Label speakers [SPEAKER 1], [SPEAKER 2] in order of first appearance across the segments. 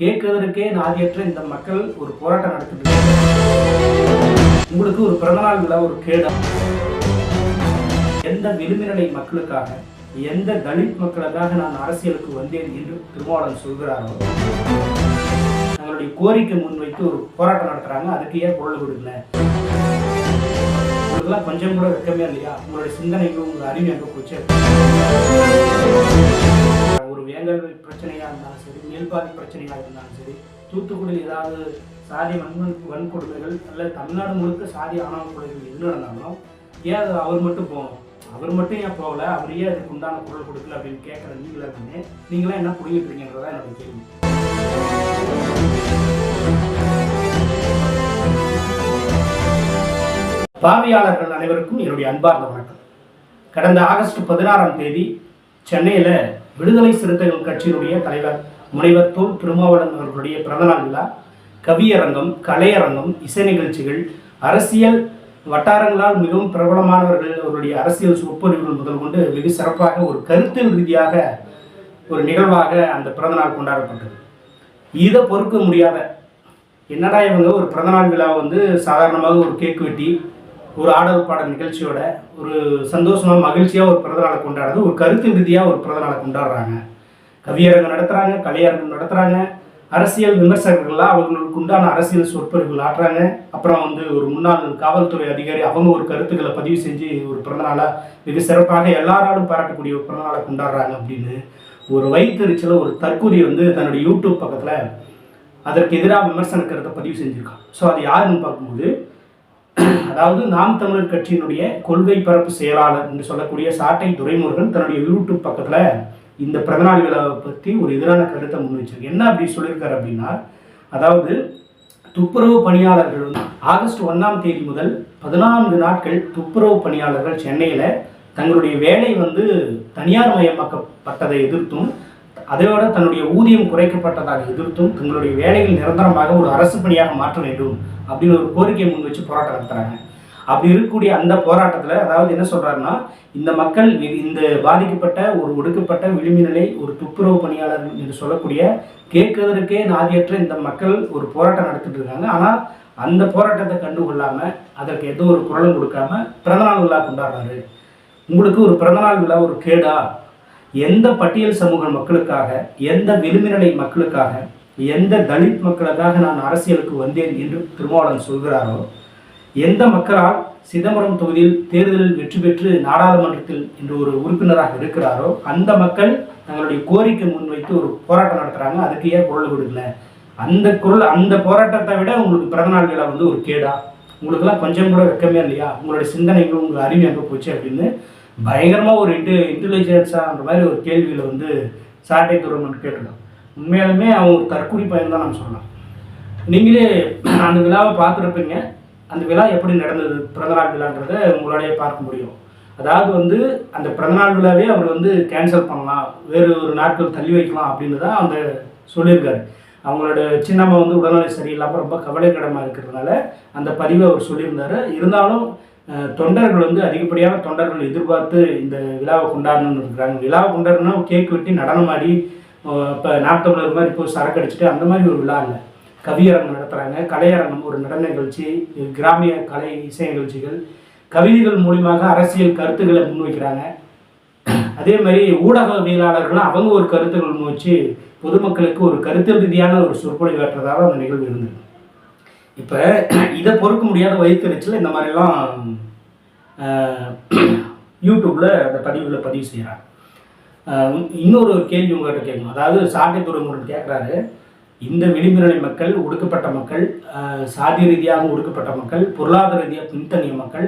[SPEAKER 1] கேட்கறதுக்கே நாதியற்ற இந்த மக்கள் ஒரு போராட்டம் நடத்திட்டு உங்களுக்கு ஒரு பிறந்தநாள் விழா ஒரு கேடா? எந்த விளிம்புநிலை மக்களுக்காக, எந்த தலித் மக்களுக்காக நான் அரசியலுக்கு வந்தேன் என்று திருமாவளவன் சொல்கிறாரோ, தங்களுடைய கோரிக்கை முன்வைத்து ஒரு போராட்டம் நடத்துறாங்க. அதுக்கு ஏன் குரல் கொடுக்கல? உங்களுக்குலாம் கொஞ்சம் கூட வெக்கமே இல்லையா? உங்களுடைய சிந்தனைக்கு உங்க அறிவு எங்க போச்சு? ஒரு வேங்கல் பிரச்சனையா இருந்தாலும் சரி, மேல்பாதி பிரச்சனையா இருந்தாலும் சரி, தூத்துக்குடியில் ஏதாவது சாதி வன்கொடுமைகள் அல்லது தமிழ்நாடு முழுக்க சாதி ஆணவ கொலைகள் எது நடந்தாலும் ஏன் அது அவர் மட்டும் போகணும்? அவர் மட்டும் ஏன் போகல? அவர் ஏன் அதுக்கு உண்டான குரல் கொடுக்கல அப்படின்னு கேட்குற நீங்களாம் என்ன புரிஞ்சுட்டு இருக்கீங்கன்றதான் என்னோட கேள்வி. பார்வையாளர்கள் அனைவருக்கும் என்னுடைய அன்பார்ந்த வணக்கம். கடந்த ஆகஸ்ட் 16ஆம் தேதி சென்னையில் விடுதலை சிறுத்தைகள் கட்சியினுடைய தலைவர் முனைவர் தொல் திருமாவளவன் அவர்களுடைய பிறந்தநாள் விழா, கவியரங்கம், கலையரங்கம், இசை நிகழ்ச்சிகள், அரசியல் வட்டாரங்களால் மிகவும் பிரபலமானவர்கள் அவருடைய அரசியல் சொற்பொழிவுகள் முதல் கொண்டு வெகு சிறப்பாக ஒரு கருத்தியல் ரீதியாக ஒரு நிகழ்வாக அந்த பிறந்தநாள் கொண்டாடப்பட்டது. இதை பொறுக்க முடியாத என்னடா இவங்க ஒரு பிறந்தநாள் விழா சாதாரணமாக ஒரு கேக் வெட்டி ஒரு ஆடல் பாடல் நிகழ்ச்சியோட ஒரு சந்தோஷமாக மகிழ்ச்சியாக ஒரு பிறந்தநாளை கொண்டாடுறது, ஒரு கருத்து ரீதியாக ஒரு பிறந்தநாளை கொண்டாடுறாங்க. கவியரங்கம் நடத்துகிறாங்க, கலையரங்கம் நடத்துகிறாங்க, அரசியல் விமர்சகர்கள்லாம் அவங்களுக்கு உண்டான அரசியல் சொற்பொழிவுகள் ஆட்டுறாங்க. அப்புறம் ஒரு முன்னாள் காவல்துறை அதிகாரி அவங்க ஒரு கருத்துக்களை பதிவு செஞ்சு ஒரு பிறந்தநாளாக வெகு சிறப்பாக எல்லாராலும் பாராட்டக்கூடிய ஒரு பிறந்தநாளை கொண்டாடுறாங்க அப்படின்னு ஒரு வயிற்றுச்சல ஒரு தற்கொலை தன்னுடைய யூடியூப் பக்கத்தில் அதற்கு எதிராக விமர்சன கருத்தை பதிவு செஞ்சுருக்கான். ஸோ அது யாருன்னு பார்க்கும்போது, அதாவது நாம் தமிழர் கட்சியினுடைய கொள்கை பரப்பு செயலாளர் என்று சொல்லக்கூடிய சாட்டை துரைமுருகன் தன்னுடைய யூடியூப் பக்கத்தில் இந்த பிறந்தநாள் விழாவை பற்றி ஒரு எதிரான கருத்தை முன்வச்சிருக்கு. என்ன அப்படி சொல்லியிருக்காரு அப்படின்னா, அதாவது துப்புரவு பணியாளர்கள் ஆகஸ்ட் 1ஆம் தேதி முதல் 14 நாட்கள் துப்புரவு பணியாளர்கள் சென்னையில் தங்களுடைய வேலை தனியார் மயமாக்கப்பட்டதை எதிர்த்தும், அதையோட தன்னுடைய ஊதியம் குறைக்கப்பட்டதாக எதிர்த்தும் தங்களுடைய வேலைகள் நிரந்தரமாக ஒரு அரசு பணியாக மாற்ற வேண்டும் அப்படின்னு ஒரு கோரிக்கையை முன் வச்சு போராட்டம் நடத்துகிறாங்க. அப்படி இருக்கக்கூடிய அந்த போராட்டத்தில் அதாவது என்ன சொல்கிறாருன்னா, இந்த மக்கள் இந்த பாதிக்கப்பட்ட ஒரு ஒடுக்கப்பட்ட விளிம்புநிலை ஒரு துப்புரவு பணியாளர் என்று சொல்லக்கூடிய கேட்கறதுக்கே நாதியற்ற இந்த மக்கள் ஒரு போராட்டம் நடத்திட்டு இருக்காங்க. ஆனால் அந்த போராட்டத்தை கண்டுகொள்ளாமல் அதற்கு எந்த ஒரு குரலும் கொடுக்காம பிறந்தநாள் விழா கொண்டாடுறாரு. உங்களுக்கு ஒரு பிறந்தநாள் விழா ஒரு கேடா? எந்த பட்டியல் சமூக மக்களுக்காக, எந்த விளிம்புநிலை மக்களுக்காக, எந்த தலித் மக்களுக்காக நான் அரசியலுக்கு வந்தேன் என்று திருமாவளவன் சொல்கிறாரோ, எந்த மக்களால் சிதம்பரம் தொகுதியில் தேர்தலில் வெற்றி பெற்று நாடாளுமன்றத்தில் இன்று ஒரு உறுப்பினராக இருக்கிறாரோ அந்த மக்கள் தங்களுடைய கோரிக்கை முன்வைத்து ஒரு போராட்டம் நடத்துகிறாங்க. அதுக்கு ஏன் குரல் கொடுக்கல? அந்த போராட்டத்தை விட உங்களுக்கு பிறந்தநாள் விழா ஒரு கேடா? உங்களுக்குலாம் கொஞ்சம் கூட வெக்கமே இல்லையா? உங்களுடைய சிந்தனைகள் உங்கள் அறிவு எங்கே போச்சு அப்படின்னு பயங்கரமாக ஒரு இன்டெலிஜென்ஸான்ற மாதிரி ஒரு கேள்வியில் சாட்டை துரைமுருகன் கேட்டுருக்கான். உண்மையாலுமே அவன் ஒரு தற்கொலை பயன் தான் நம்ம சொல்லலாம். நீங்களே அந்த விழாவை பார்த்துருப்பீங்க. அந்த விழா எப்படி நடந்தது, பிறந்தநாள் விழான்றதை உங்களாலேயே பார்க்க முடியும். அதாவது அந்த பிறந்தநாள் விழாவே அவர் கேன்சல் பண்ணலாம், வேறு ஒரு நாட்கள் தள்ளி வைக்கலாம் அப்படின்னு தான் அந்த சொல்லியிருக்காரு. அவங்களோட சின்னம்மா உடல்நிலை சரியில்லாமல் ரொம்ப கவலைக்கிடமாக இருக்கிறதுனால அந்த பதிவை அவர் சொல்லியிருந்தார். இருந்தாலும் தொண்டர்கள் அதிகப்படியான தொண்டர்கள் எதிர்பார்த்து இந்த விழாவை கொண்டாடணும்னு இருக்கிறாங்க. விழாவை கொண்டாடணும்னா கேக் வெட்டி நடனமாடி இப்போ நாட்டமிழர் மாதிரி இப்போ சரக்கு அடிச்சுட்டு அந்த மாதிரி ஒரு விழா இல்லை. கவியரங்கம் நடத்துகிறாங்க, கலையரங்கம் ஒரு நடன நிகழ்ச்சி, கிராமிய கலை இசை நிகழ்ச்சிகள், கவிதைகள் மூலியமாக அரசியல் கருத்துக்களை முன்வைக்கிறாங்க. அதே மாதிரி ஊடகவியலாளர்களும் அவங்க ஒரு கருத்துக்கள் முன்வச்சு பொதுமக்களுக்கு ஒரு கருத்தியல் ரீதியான ஒரு சொற்பொழிவாற்றதாக அந்த நிகழ்வு இருந்தது. இப்போ இதை பொறுக்க முடியாத வயிற்றுச்சல் இந்த மாதிரிலாம் யூடியூப்பில் அந்த பதிவு செய்கிறாங்க. இன்னொரு கேள்வி உங்கள்கிட்ட கேட்கணும். அதாவது சாட்டை துரைமுருகன் கேட்குறாரு, இந்த விளிம்புநிலை மக்கள், ஒடுக்கப்பட்ட மக்கள், சாதி ரீதியாக ஒடுக்கப்பட்ட மக்கள், பொருளாதார ரீதியாக பின்தங்கிய மக்கள்,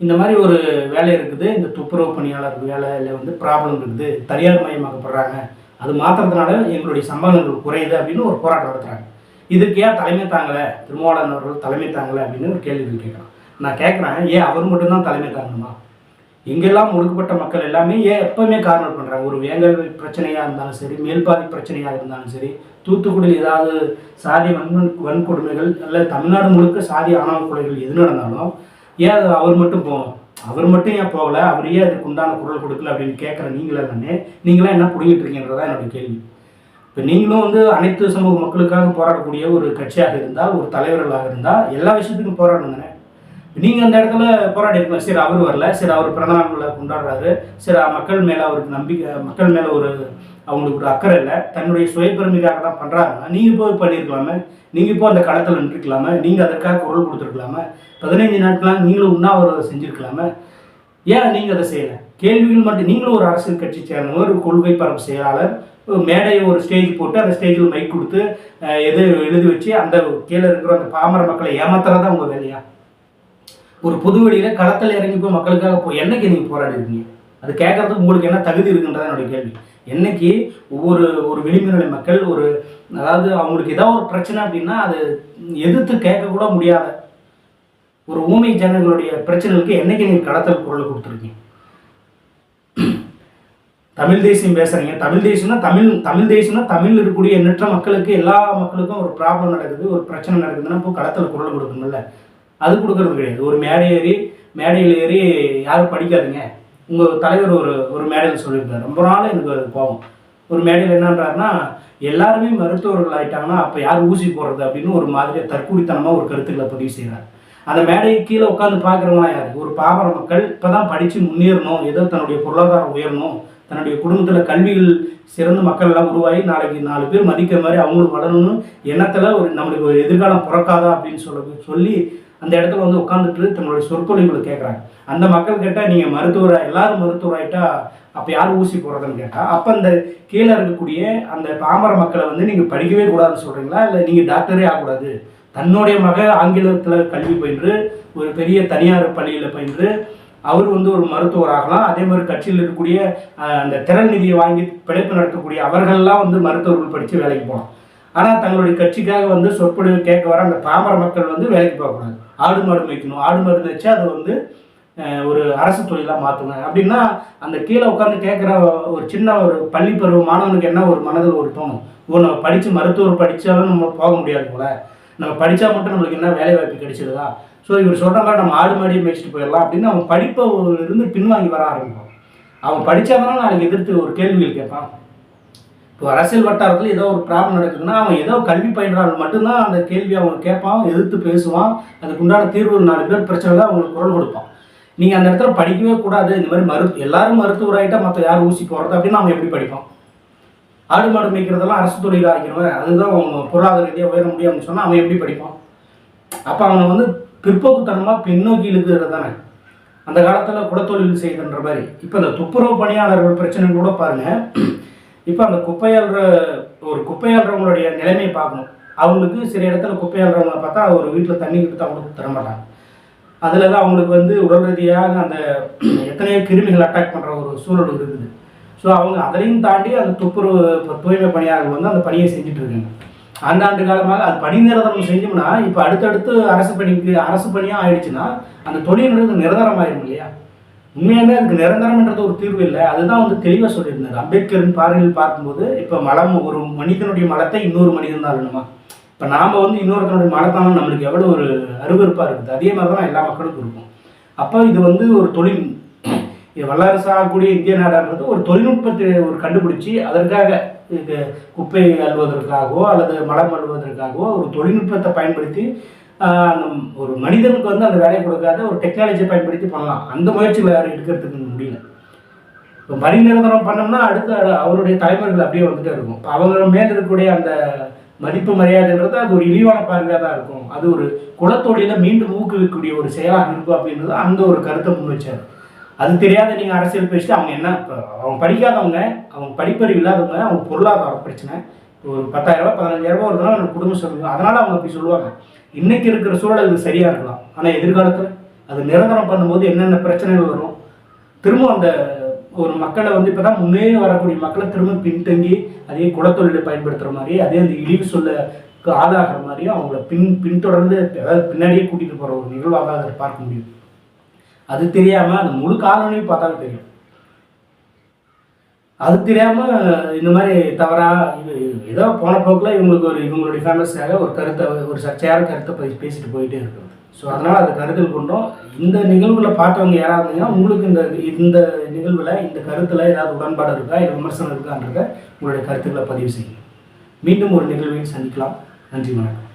[SPEAKER 1] இந்த மாதிரி ஒரு வேலை இருக்குது, இந்த துப்புரவு பணியாளர் வேலையில் ப்ராப்ளம் இருக்குது, தனியார் மயமாக்கப்படுறாங்க, அது மாற்றுறதுனால எங்களுடைய சம்பளங்கள் குறையுது அப்படின்னு ஒரு போராட்டம் நடத்துகிறாங்க. இதுக்கு ஏன் தலைமை தாங்கலை, திருமாவளவன் அவர்கள் தலைமை தாங்கலை அப்படின்னு ஒரு கேள்வி கேட்குறான். நான் கேட்குறேன், ஏன் அவர் மட்டும்தான் தலைமை தாங்கணுமா? எங்கெல்லாம் ஒடுக்கப்பட்ட மக்கள் எல்லாமே ஏன் எப்பவுமே கார்னர் பண்ணுறாங்க? ஒரு வேங்கல் பிரச்சனையாக இருந்தாலும் சரி, மேல்பாதி பிரச்சனையாக இருந்தாலும் சரி, தூத்துக்குடியில் ஏதாவது சாதி வன்கொடுமைகள் அல்லது தமிழ்நாடு முழுக்க சாதி ஆணவ கொலைகள் எது நடந்தாலும் ஏன் அவர் மட்டும் போகணும்? அவர் மட்டும் ஏன் போகல? அவரையே அதுக்கு உண்டான குரல் கொடுக்கல அப்படின்னு கேட்குற நீங்களாம் என்ன புரிஞ்சிட்டு இருக்கீங்கன்றதான் என்னுடைய கேள்வி. இப்போ நீங்களும் வந்து அனைத்து சமூக மக்களுக்காக போராடக்கூடிய ஒரு கட்சியாக இருந்தால், ஒரு தலைவர்களாக இருந்தால் எல்லா விஷயத்துக்கும் போராடணும் தானே. நீங்கள் அந்த இடத்துல போராடி இருக்கலாம். சரி அவர் வரல, சரி அவர் பிறந்தநாள் விழா கொண்டாடுறாரு, சரி மக்கள் மேலே அவருக்கு நம்பிக்கை, மக்கள் மேலே அவங்களுக்கு ஒரு அக்கறை இல்லை, தன்னுடைய சுயப்பெருமைக்காக தான் பண்ணுறாங்கன்னா நீங்கள் போய் பண்ணியிருக்கலாமே, நீங்கள் இப்போ அந்த களத்தில் நின்றுக்கலாமே, நீங்கள் அதற்காக குரல் கொடுத்துருக்கலாமே, 15 நாட்களாக நீங்களும் உண்ணாவிரதம் செஞ்சுருக்கலாமே. ஏன் நீங்கள் அதை செய்யலை? கேள்விகள் மட்டும். நீங்களும் ஒரு அரசியல் கட்சி சேர்ந்தவர், ஒரு கொள்கை பரப்பு செயலாளர், மேடையை ஒரு ஸ்டேஜ் போட்டு அந்த ஸ்டேஜில் மைக் கொடுத்து எது எழுதி வச்சு அந்த கீழே இருக்கிற அந்த பாமர மக்களை ஏமாத்துறதா உங்கள் வேலையா? ஒரு பொது வெளியில் களத்தில் இறங்கி போய் மக்களுக்காக என்னைக்கு நீங்கள் போராடிருக்கீங்க? அது கேட்கறதுக்கு உங்களுக்கு என்ன தகுதி இருக்குன்றதான் என்னுடைய கேள்வி. என்னைக்கு ஒரு விளிம்புநிலை மக்கள் அதாவது அவங்களுக்கு ஏதாவது ஒரு பிரச்சனை அப்படின்னா அது எதிர்த்து கேட்கக்கூட முடியாத ஒரு ஊமை ஜனங்களுடைய பிரச்சனைகளுக்கு என்னைக்கு நீங்கள் களத்தில் குரல் கொடுத்துருக்கீங்க? தமிழ் தேசியம் பேசுகிறீங்க. தமிழ் தேசியம்னா தமிழ் இருக்கக்கூடிய எண்ணற்ற மக்களுக்கு, எல்லா மக்களுக்கும் ஒரு ப்ராப்ளம் நடக்குது, ஒரு பிரச்சனை நடக்குதுன்னா இப்போ களத்தில் குரல் கொடுக்கணும்ல. அது கொடுக்கறது கிடையாது. ஒரு மேடையில் ஏறி யாரும் படிக்காதுங்க. உங்கள் தலைவர் ஒரு மேடையில் சொல்லியிருக்காரு, ரொம்ப நாள் எனக்கு அது போகும். ஒரு மேடையில் என்னன்றாருன்னா, எல்லாருமே மருத்துவர்கள் ஆகிட்டாங்கன்னா அப்போ யார் ஊசி போடுறது அப்படின்னு ஒரு மாதிரியாக தற்கூரித்தனமாக ஒரு கருத்துக்களை பதிவு செய்கிறார். அந்த மேடைக்கு கீழே உட்காந்து பார்க்குறவங்களாம் யார்? ஒரு பாமர மக்கள் இப்போ தான் படித்து முன்னேறணும், ஏதோ தன்னுடைய பொருளாதாரம் உயரணும், தன்னுடைய குடும்பத்தில் கல்விகள் சிறந்த மக்கள்லாம் உருவாகி நாளைக்கு 4 பேர் மதிக்கிற மாதிரி அவங்களுக்கு வளரணும்னு எண்ணத்தில் நம்மளுக்கு ஒரு எதிர்காலம் பிறக்காதா அப்படின்னு சொல்லி அந்த இடத்துல வந்து உட்காந்துட்டு தன்னுடைய சொற்பொழிவுகளை கேட்குறாங்க. அந்த மக்கள் கேட்டால் நீங்கள் எல்லாரும் மருத்துவராயிட்டா அப்போ யார் ஊசி போடுறதுன்னு கேட்டால், அப்போ அந்த கீழே இருக்கக்கூடிய அந்த பாமர மக்களை வந்து நீங்கள் படிக்கவே கூடாதுன்னு சொல்கிறீங்களா, இல்லை நீங்கள் டாக்டரே ஆகக்கூடாது, தன்னுடைய ஆங்கிலத்தில் கல்வி பயின்று ஒரு பெரிய தனியார் பள்ளியில் பயின்று அவர் வந்து ஒரு மருத்துவர் ஆகலாம். அதே மாதிரி கட்சியில் இருக்கக்கூடிய அந்த திறன் நிதியை வாங்கி பிழைப்பு நடத்தக்கூடிய அவர்கள்லாம் வந்து மருத்துவர்கள் படித்து வேலைக்கு போகலாம். ஆனால் தங்களுடைய கட்சிக்காக வந்து சொற்பொழிவு கேட்க வர அந்த பாமர மக்கள் வந்து வேலைக்கு போகக்கூடாது, ஆடு மாடு மேய்க்கணும், ஆடு மாடு வச்சு அதை வந்து ஒரு அரசு தொழிலாக மாற்றுங்க அப்படின்னா அந்த கீழே உட்காந்து கேட்குற ஒரு சின்ன ஒரு பள்ளி பருவ மாணவனுக்கு என்ன ஒரு மனதில் தோணும், நம்ம படித்து மருத்துவர் படித்தாலும் நம்ம போக முடியாது போல, நம்ம படித்தா மட்டும் நம்மளுக்கு என்ன வேலை வாய்ப்பு கிடைச்சிடுதா, ஸோ இவர் சொல்கிற மாதிரி நம்ம ஆடு மாடியை மேய்ச்சிட்டு போயிடலாம் அப்படின்னு அவன் படிப்பை இருந்து பின்வாங்கி வர ஆரம்பிப்பான். அவன் படித்தாதானே நாளைக்கு எதிர்த்து ஒரு கேள்விகள் கேட்பான். இப்போ அரசியல் வட்டாரத்தில் ஏதோ ஒரு ப்ராப்ளம் நடக்குதுன்னா அவன் ஏதோ கல்வி பயின்றால் மட்டும்தான் அந்த கேள்வி அவன் கேட்பான், எதிர்த்து பேசுவான், அதுக்கு உண்டான தீர்வு 4 பேர் பிரச்சனை தான் அவங்களுக்கு குரல் கொடுப்பான். நீங்கள் அந்த இடத்துல படிக்கவே கூடாது, இந்த மாதிரி எல்லாரும் மருத்துவராகிட்டா மற்ற யார் ஊசி போடுறது அப்படின்னு அவன் எப்படி படிப்பான்? ஆடு மாடு மேய்க்கிறதெல்லாம் அரசு தொழில் ஆகிடுவேன், அதுதான் அவங்க பொருளாதார ரீதியாக உயர முடியும் அப்படின்னு சொன்னால் அவன் எப்படி படிப்பான்? அப்போ அவனை வந்து பிற்போக்குத்தனமாக பின்னோக்கி இழுக்கிறது தானே. அந்த காலத்தில் குலத்தொழில் செய்துன்ற மாதிரி. இப்போ இந்த துப்புரவு பணியாளர்கள் பிரச்சனைன்னு கூட பாருங்கள். இப்போ அந்த குப்பையாளர்களுடைய நிலைமையை பார்க்கணும். அவங்களுக்கு சில இடத்துல குப்பையாளர்களை பார்த்தா ஒரு வீட்டில் தண்ணி கொடுத்து அவங்களுக்கு தரமாட்டாங்க. அதில் தான் அவங்களுக்கு வந்து உடல் ரீதியாக அந்த எத்தனையோ கிருமிகள் அட்டாக் பண்ணுற ஒரு சூழல் இருக்குது. ஸோ அவங்க அதையும் தாண்டி அந்த தூய்மை பணியாளர்கள் வந்து அந்த பணியை செஞ்சுட்டு இருக்காங்க. ஆண்டாண்டு காலமாக அது பணி நிரந்தரம் செஞ்சோம்னா இப்போ அடுத்தடுத்து அரசு பணியாக ஆயிடுச்சுன்னா அந்த தொழில்ன்றது நிரந்தரமாயிடும் இல்லையா? உண்மையாகவே அதுக்கு நிரந்தரம்ன்றது ஒரு தீர்வு இல்லை. அதுதான் வந்து தெளிவாக சொல்லியிருந்தார் அம்பேத்கரின் பார்வையில் பார்க்கும்போது. இப்போ ஒரு மனிதனுடைய மலத்தை இன்னொரு மனிதன் தான் வேணுமா? இப்போ நாம் வந்து இன்னொருத்தனுடைய மலத்தாலும் நம்மளுக்கு எவ்வளோ ஒரு அருவருப்பாக இருக்குது. அதே மாதிரி தான் எல்லா மக்களுக்கும் இருக்கும். அப்போ இது வந்து ஒரு தொழில், வல்லரசு ஆகக்கூடிய இந்திய நாடான்றது ஒரு தொழில்நுட்பத்தை கண்டுபிடிச்சி அதற்காக குப்பை அள்ளுவதற்காகவோ அல்லது மலம் அள்ளுவதற்காகவோ ஒரு தொழில்நுட்பத்தை பயன்படுத்தி ஒரு மனிதனுக்கு வந்து அந்த வேலையை கொடுக்காத ஒரு டெக்னாலஜியை பயன்படுத்தி பண்ணலாம். அந்த முயற்சிகளை யாரும் எடுக்கிறதுக்கு முடியல. இப்போ பணி நிரந்தரம் பண்ணோம்னா அடுத்து அவருடைய தலைவர்கள் அப்படியே வந்துட்டே இருக்கும். இப்போ அவங்க மேல் இருக்கக்கூடிய அந்த மதிப்பு மரியாதைன்றது அது ஒரு இழிவான பார்வையாக தான் இருக்கும். அது ஒரு குலத்தொழில மீண்டும் ஊக்குவிக்கக்கூடிய ஒரு செயலாக இருக்கும் அப்படின்றது அந்த ஒரு கருத்தை முன் வச்சார். அது தெரியாத நீங்கள் அரசியல் பேசிட்டு அவங்க என்ன, அவங்க படிக்காதவங்க, அவங்க படிப்பறிவு இல்லாதவங்க, அவங்க பொருளாதார பிரச்சனை, ஒரு 10,000 ரூபா 15,000 ரூபா வருதுன்னா எனக்கு குடும்பம் சொல்லுங்க, அதனால் அவங்க அப்படி சொல்லுவாங்க. இன்றைக்கி இருக்கிற சூழல் அது சரியாக இருக்கலாம். ஆனால் எதிர்காலத்தில் அது நிரந்தரம் பண்ணும்போது என்னென்ன பிரச்சனைகள் வரும், திரும்ப அந்த ஒரு மக்களை வந்து இப்போ தான் முன்னேறி வரக்கூடிய மக்களை திரும்ப பின்தங்கி அதே குலத்தொழிலை பயன்படுத்துகிற மாதிரி, அதே அந்த இழிவு சொல்லுக்கு ஆளாகிற மாதிரியும் அவங்கள பின்தொடர்ந்து அதாவது பின்னாடியே கூட்டிகிட்டு போகிற ஒரு நிகழ்வாக அதை பார்க்க முடியும். அது தெரியாமல் அந்த முழு காலனியும் பார்த்தாலும் தெரியும். அது தெரியாமல் இந்த மாதிரி தவறாக ஏதோ போன போக்கில் இவங்களுடைய ஃபேமஸாக ஒரு கருத்தை, ஒரு சர்ச்சையான கருத்தை பேசிட்டு போயிட்டே இருக்கிறது. ஸோ அதனால் அதை கருத்தில் கொண்டோம். இந்த நிகழ்வில் பார்த்தவங்க யாராவது இருந்தீங்கன்னா உங்களுக்கு இந்த நிகழ்வில் இந்த கருத்தில் ஏதாவது உடன்பாடு இருக்கா, இல்லை விமர்சனம் இருக்கான்றத உங்களுடைய கருத்துக்களை பதிவு செய்யுங்க. மீண்டும் ஒரு நிகழ்வில் சந்திக்கலாம். நன்றி, வணக்கம்.